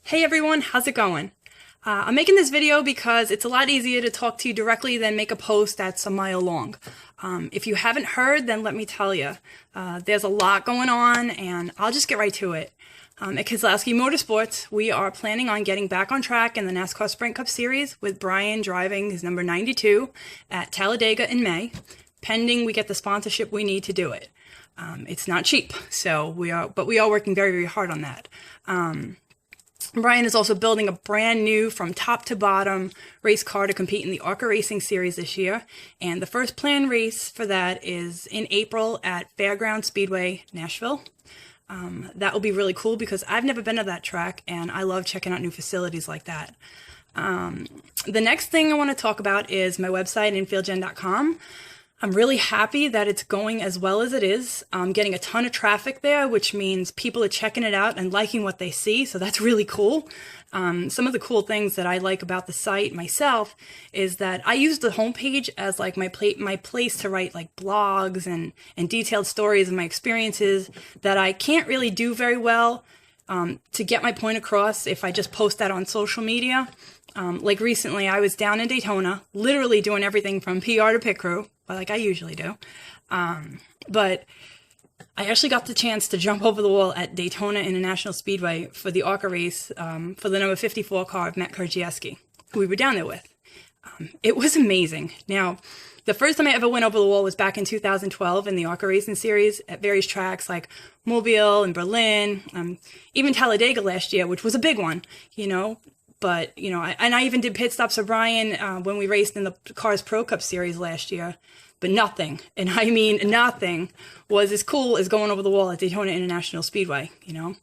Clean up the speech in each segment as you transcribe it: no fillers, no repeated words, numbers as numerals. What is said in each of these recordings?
Hey everyone, how's it going? I'm making this video because it's a lot easier to talk to you directly than make a post that's a mile long. If you haven't heard, then let me tell you. There's a lot going on, and I'll just get right to it. At Keselowski Motorsports, we are planning on getting back on track in the NASCAR Sprint Cup Series with Brian driving his number 92 at Talladega in May, pending we get the sponsorship we need to do it. It's not cheap, but we are working very, very hard on that. Brian is also building a brand new, from top to bottom, race car to compete in the ARCA Racing Series this year. And the first planned race for that is in April at Fairground Speedway, Nashville. That will be really cool because I've never been to that track and I love checking out new facilities like that. The next thing I want to talk about is my website, infieldgen.com. I'm really happy that it's going as well as it is. I'm getting a ton of traffic there, which means people are checking it out and liking what they see, so that's really cool. Some of the cool things that I like about the site myself is that I use the homepage as like my place to write like blogs and detailed stories of my experiences that I can't really do very well to get my point across if I just post that on social media. Like recently, I was down in Daytona, literally doing everything from PR to pit crew, like I usually do. But I actually got the chance to jump over the wall at Daytona International Speedway for the ARCA race for the number 54 car of Matt Krajewski, who we were down there with. It was amazing. Now, the first time I ever went over the wall was back in 2012 in the ARCA Racing Series at various tracks like Mobile and Berlin, even Talladega last year, which was a big one, you know. But, you know, I even did pit stops for Brian when we raced in the Cars Pro Cup Series last year. But nothing, and I mean nothing, was as cool as going over the wall at Daytona International Speedway, you know.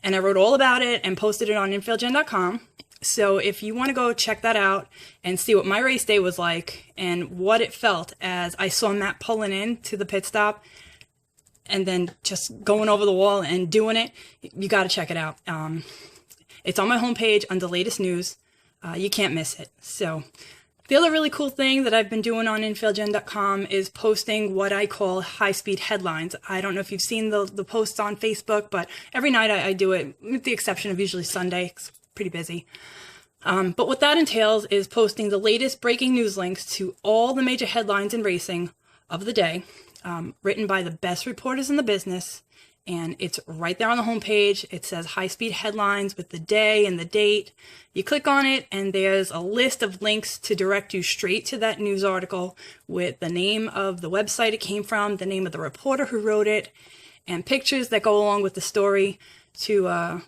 And I wrote all about it and posted it on infieldgen.com. So if you want to go check that out and see what my race day was like and what it felt as I saw Matt pulling in to the pit stop and then just going over the wall and doing it, you got to check it out. It's on my homepage under latest news. You can't miss it. So the other really cool thing that I've been doing on infieldgen.com is posting what I call high-speed headlines. I don't know if you've seen the posts on Facebook, but every night I do it, with the exception of usually Sunday. It's pretty busy. But what that entails is posting the latest breaking news links to all the major headlines in racing of the day, written by the best reporters in the business. And it's right there on the homepage. It says high-speed headlines with the day and the date. You click on it, and there's a list of links to direct you straight to that news article with the name of the website it came from, the name of the reporter who wrote it, and pictures that go along with the story.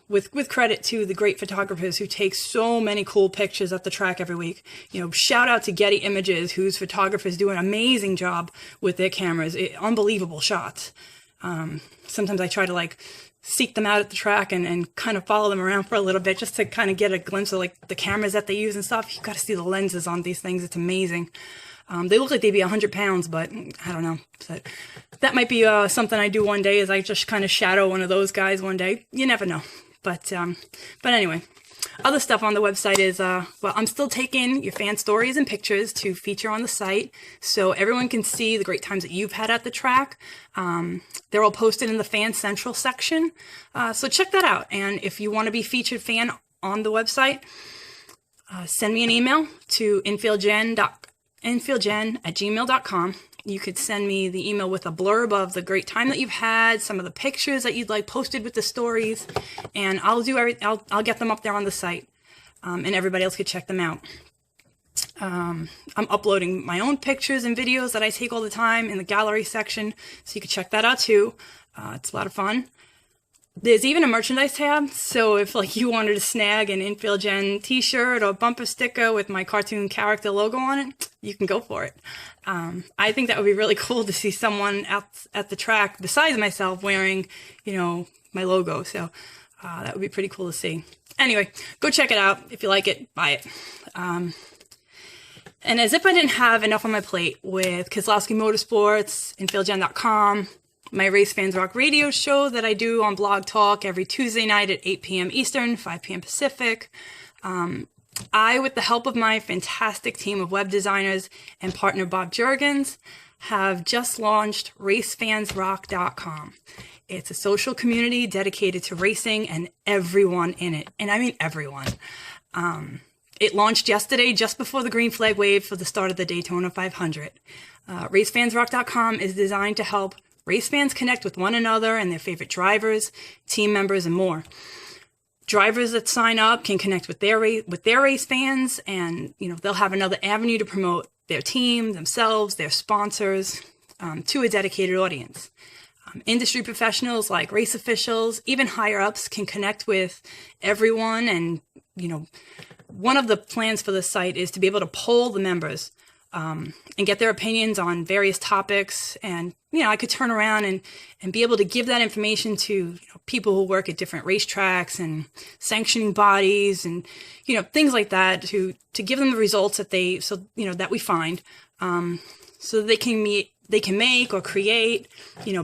With credit to the great photographers who take so many cool pictures at the track every week. You know, shout out to Getty Images, whose photographers do an amazing job with their cameras. Unbelievable shots. Sometimes I try to like seek them out at the track and kind of follow them around for a little bit just to kind of get a glimpse of like the cameras that they use and stuff. You got to see the lenses on these things. It's amazing. They look like they'd be 100 pounds, but I don't know. So that might be something I do one day, is I just kind of shadow one of those guys one day. You never know. But anyway. Other stuff on the website is, well, I'm still taking your fan stories and pictures to feature on the site so everyone can see the great times that you've had at the track. They're all posted in the Fan Central section, so check that out. And if you want to be featured fan on the website, send me an email to infieldgen@gmail.com. You could send me the email with a blurb of the great time that you've had, some of the pictures that you'd like posted with the stories, and I'll get them up there on the site, and everybody else could check them out. I'm uploading my own pictures and videos that I take all the time in the gallery section, so you can check that out too. It's a lot of fun. There's even a merchandise tab, so if like you wanted to snag an Infield Gen t-shirt or bumper sticker with my cartoon character logo on it, you can go for it. I think that would be really cool to see someone at the track besides myself wearing, you know, my logo. So that would be pretty cool to see. Anyway, go check it out. If you like it, buy it. And as if I didn't have enough on my plate with Keselowski Motorsports, infieldgen.com, my Race Fans Rock radio show that I do on Blog Talk every Tuesday night at 8 p.m. Eastern, 5 p.m. Pacific. I, with the help of my fantastic team of web designers and partner Bob Juergens, have just launched racefansrock.com. It's a social community dedicated to racing and everyone in it. And I mean everyone. It launched yesterday, just before the green flag wave for the start of the Daytona 500. Racefansrock.com is designed to help race fans connect with one another and their favorite drivers, team members, and more. Drivers that sign up can connect with their race fans, and they'll have another avenue to promote their team, themselves, their sponsors, to a dedicated audience. Industry professionals like race officials, even higher ups, can connect with everyone. And one of the plans for the site is to be able to poll the members and get their opinions on various topics. And I could turn around and be able to give that information to people who work at different racetracks and sanctioning bodies and things like that, to give them the results that that we find, so that they can make or create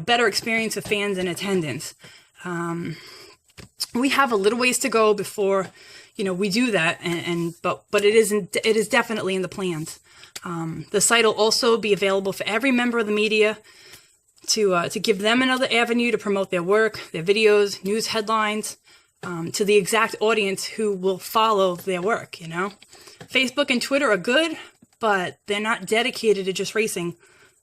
better experience of fans in attendance. We have a little ways to go before we do that, but it is definitely in the plans. The site will also be available for every member of the media to give them another avenue to promote their work, their videos, news headlines, to the exact audience who will follow their work. Facebook and Twitter are good, but they're not dedicated to just racing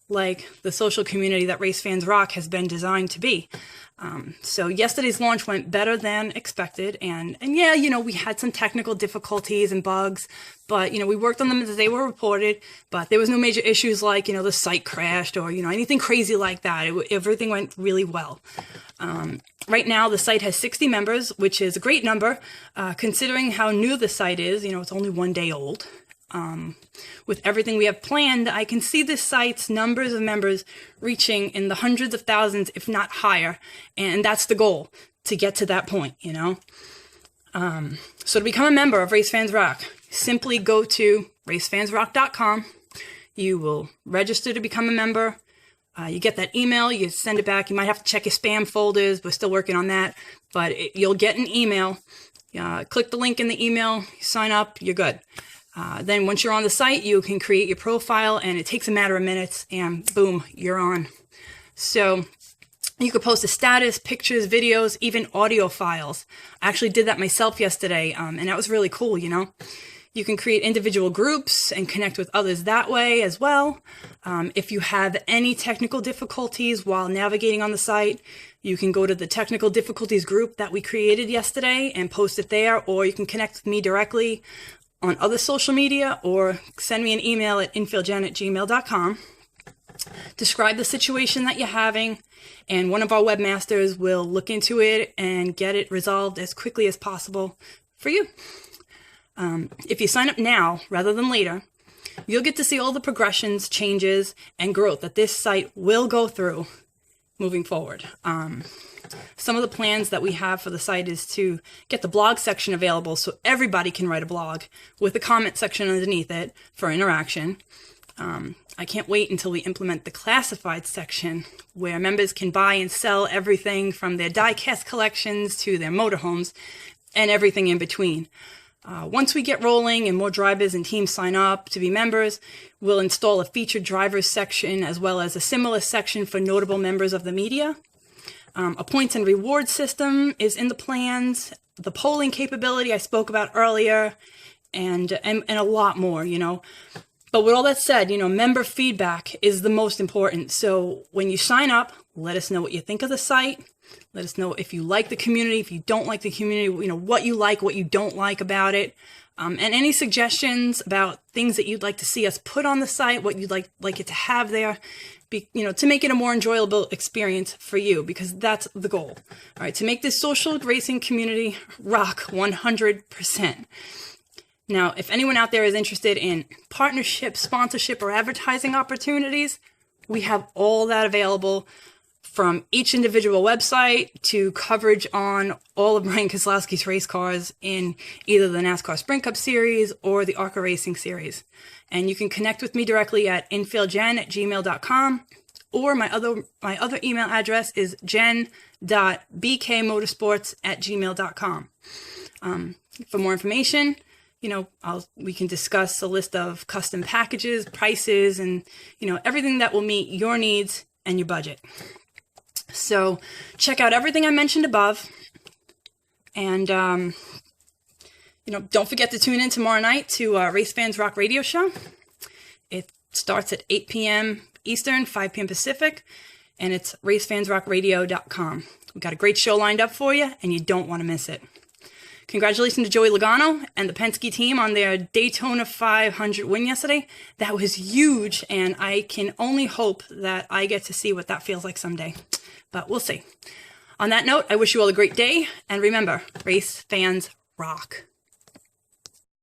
like the social community that Race Fans Rock has been designed to be. So yesterday's launch went better than expected, and yeah, we had some technical difficulties and bugs, but we worked on them as they were reported. But there was no major issues like the site crashed or anything crazy like that. Everything went really well. Right now the site has 60 members, which is a great number considering how new the site is. It's only 1 day old. With everything we have planned, I can see this site's numbers of members reaching in the hundreds of thousands, if not higher. And that's the goal, to get to that point, So to become a member of Race Fans Rock, simply go to racefansrock.com. You will register to become a member. You get that email, you send it back. You might have to check your spam folders. We're still working on that, but you'll get an email. Click the link in the email, sign up, you're good. Then once you're on the site, you can create your profile, and it takes a matter of minutes, and boom, you're on. So you could post a status, pictures, videos, even audio files. I actually did that myself yesterday, and that was really cool, You can create individual groups and connect with others that way as well. If you have any technical difficulties while navigating on the site, you can go to the technical difficulties group that we created yesterday and post it there, or you can connect with me directly on other social media, or send me an email at infieldgen@gmail.com. Describe the situation that you're having, and one of our webmasters will look into it and get it resolved as quickly as possible for you. If you sign up now rather than later, you'll get to see all the progressions, changes, and growth that this site will go through moving forward. Some of the plans that we have for the site is to get the blog section available so everybody can write a blog with a comment section underneath it for interaction. I can't wait until we implement the classified section where members can buy and sell everything from their die-cast collections to their motorhomes and everything in between. Once we get rolling and more drivers and teams sign up to be members, we'll install a featured drivers section as well as a similar section for notable members of the media. A points and reward system is in the plans, the polling capability I spoke about earlier, and a lot more, But with all that said, member feedback is the most important. So when you sign up, let us know what you think of the site. Let us know if you like the community, if you don't like the community, what you like, what you don't like about it. And any suggestions about things that you'd like to see us put on the site, what you'd like it to have there, to make it a more enjoyable experience for you, because that's the goal. All right, to make this social racing community rock 100%. Now, if anyone out there is interested in partnership, sponsorship, or advertising opportunities, we have all that available, from each individual website to coverage on all of Brian Keselowski's race cars in either the NASCAR Sprint Cup Series or the ARCA Racing Series. And you can connect with me directly at infieldgen@gmail.com, or my other email address is jen.bkmotorsports@gmail.com. For more information, we can discuss a list of custom packages, prices, and, everything that will meet your needs and your budget. So check out everything I mentioned above. And, don't forget to tune in tomorrow night to Race Fans Rock Radio Show. It starts at 8 p.m. Eastern, 5 p.m. Pacific, and it's racefansrockradio.com. We've got a great show lined up for you, and you don't want to miss it. Congratulations to Joey Logano and the Penske team on their Daytona 500 win yesterday. That was huge, and I can only hope that I get to see what that feels like someday. But we'll see. On that note, I wish you all a great day, and remember, race fans rock.